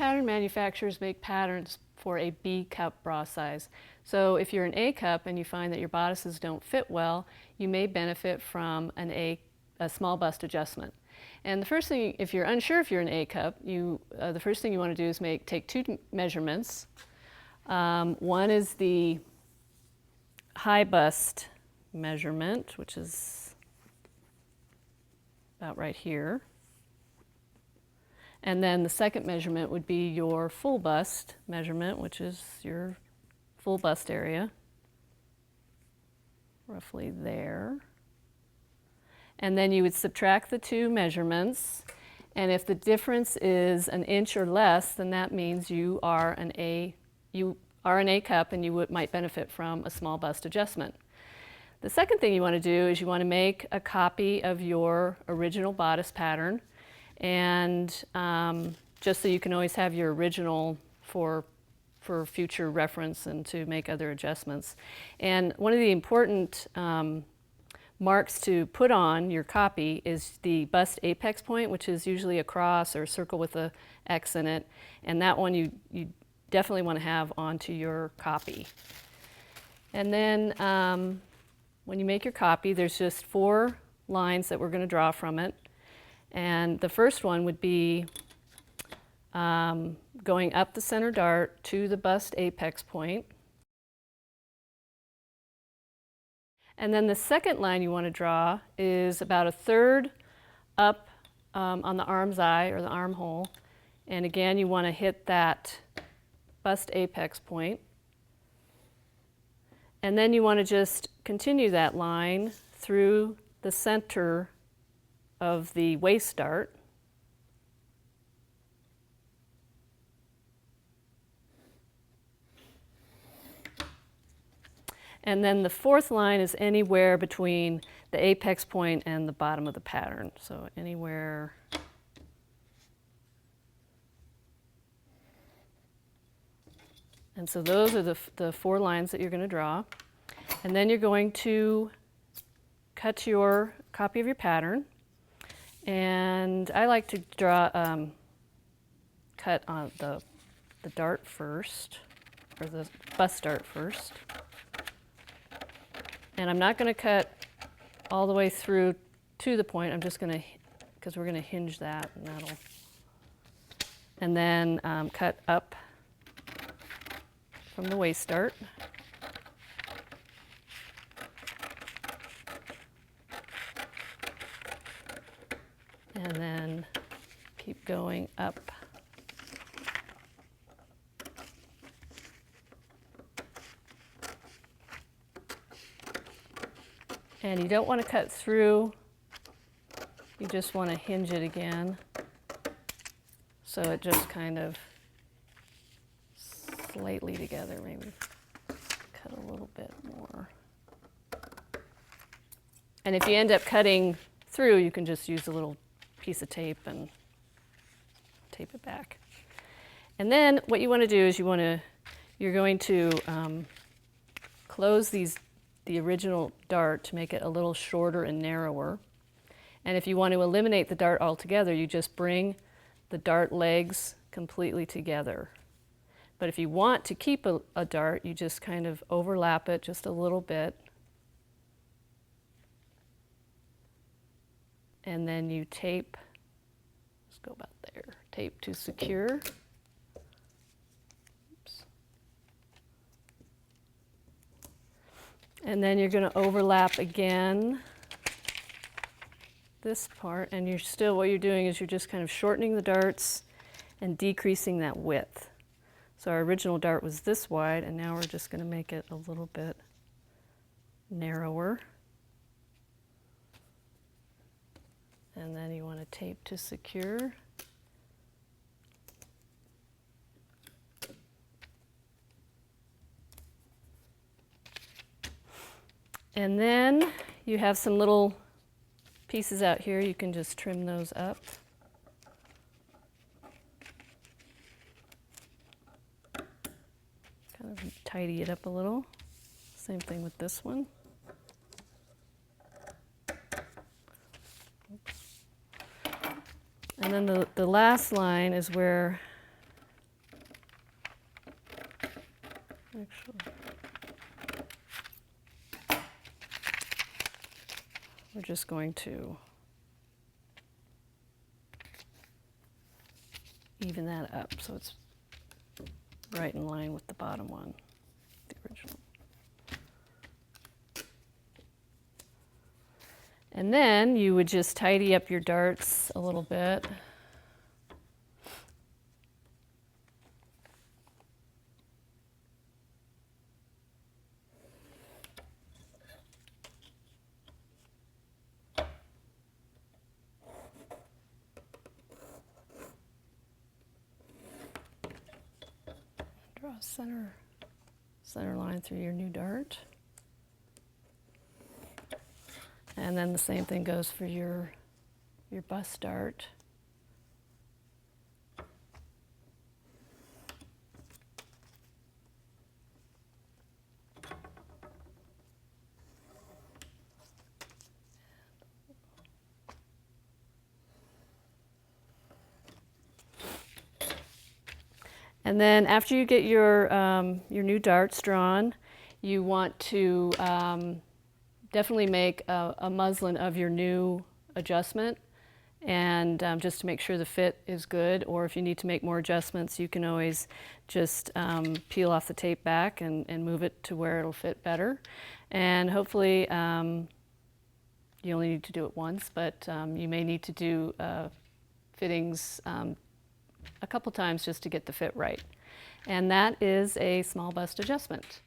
pattern manufacturers make patterns for a B cup bra size. So if you're an A cup and you find that your bodices don't fit well, you may benefit from a small bust adjustment. And the first thing, if you're unsure if you're an A cup, the first thing you want to do is take two measurements. One is the high bust measurement, which is about right here. And then the second measurement would be your full bust measurement, which is your full bust area, roughly there. And then you would subtract the two measurements, and if the difference is an inch or less, then that means you are an A cup and you might benefit from a small bust adjustment. The second thing you want to do is you want to make a copy of your original bodice pattern, and just so you can always have your original for future reference and to make other adjustments. And one of the important marks to put on your copy is the bust apex point, which is usually a cross or a circle with a X in it, and that one you definitely want to have onto your copy. And then when you make your copy, there's just 4 lines that we're going to draw from it. And the first one would be going up the center dart to the bust apex point. And then the second line you want to draw is about 1/3 up on the arm's eye or the armhole. And again, you want to hit that bust apex point. And then you want to just continue that line through the center of the waist dart. And then the fourth line is anywhere between the apex point and the bottom of the pattern. So anywhere and so those are the 4 lines that you're going to draw. And then you're going to cut your copy of your pattern. And I like to cut on the dart first, or the bust dart first. And I'm not going to cut all the way through to the point. I'm just going to, because we're going to hinge that, and that'll. And then cut up from the waist dart. And then keep going up. And you don't want to cut through, you just want to hinge it again, so it just kind of slightly together, maybe cut a little bit more. And if you end up cutting through, you can just use a little piece of tape and tape it back. And then what you want to do is you're going to close the original dart to make it a little shorter and narrower. And if you want to eliminate the dart altogether, you just bring the dart legs completely together. But if you want to keep a dart, you just kind of overlap it just a little bit. And then you tape, let's go about there, tape to secure. Oops. And then you're going to overlap again this part, and what you're doing is you're just kind of shortening the darts and decreasing that width. So our original dart was this wide, and now we're just going to make it a little bit narrower. And then you want to tape to secure. And then you have some little pieces out here. You can just trim those up. Kind of tidy it up a little. Same thing with this one. And then the last line is where make sure. We're just going to even that up so it's right in line with the bottom one, the original. And then you would just tidy up your darts a little bit. Draw a center line through your new dart. And then the same thing goes for your bust dart. And then after you get your new darts drawn, you want to definitely make a muslin of your new adjustment, and just to make sure the fit is good, or if you need to make more adjustments, you can always just peel off the tape back and move it to where it'll fit better. And hopefully you only need to do it once, but you may need to do fittings a couple times just to get the fit right. And that is a small bust adjustment.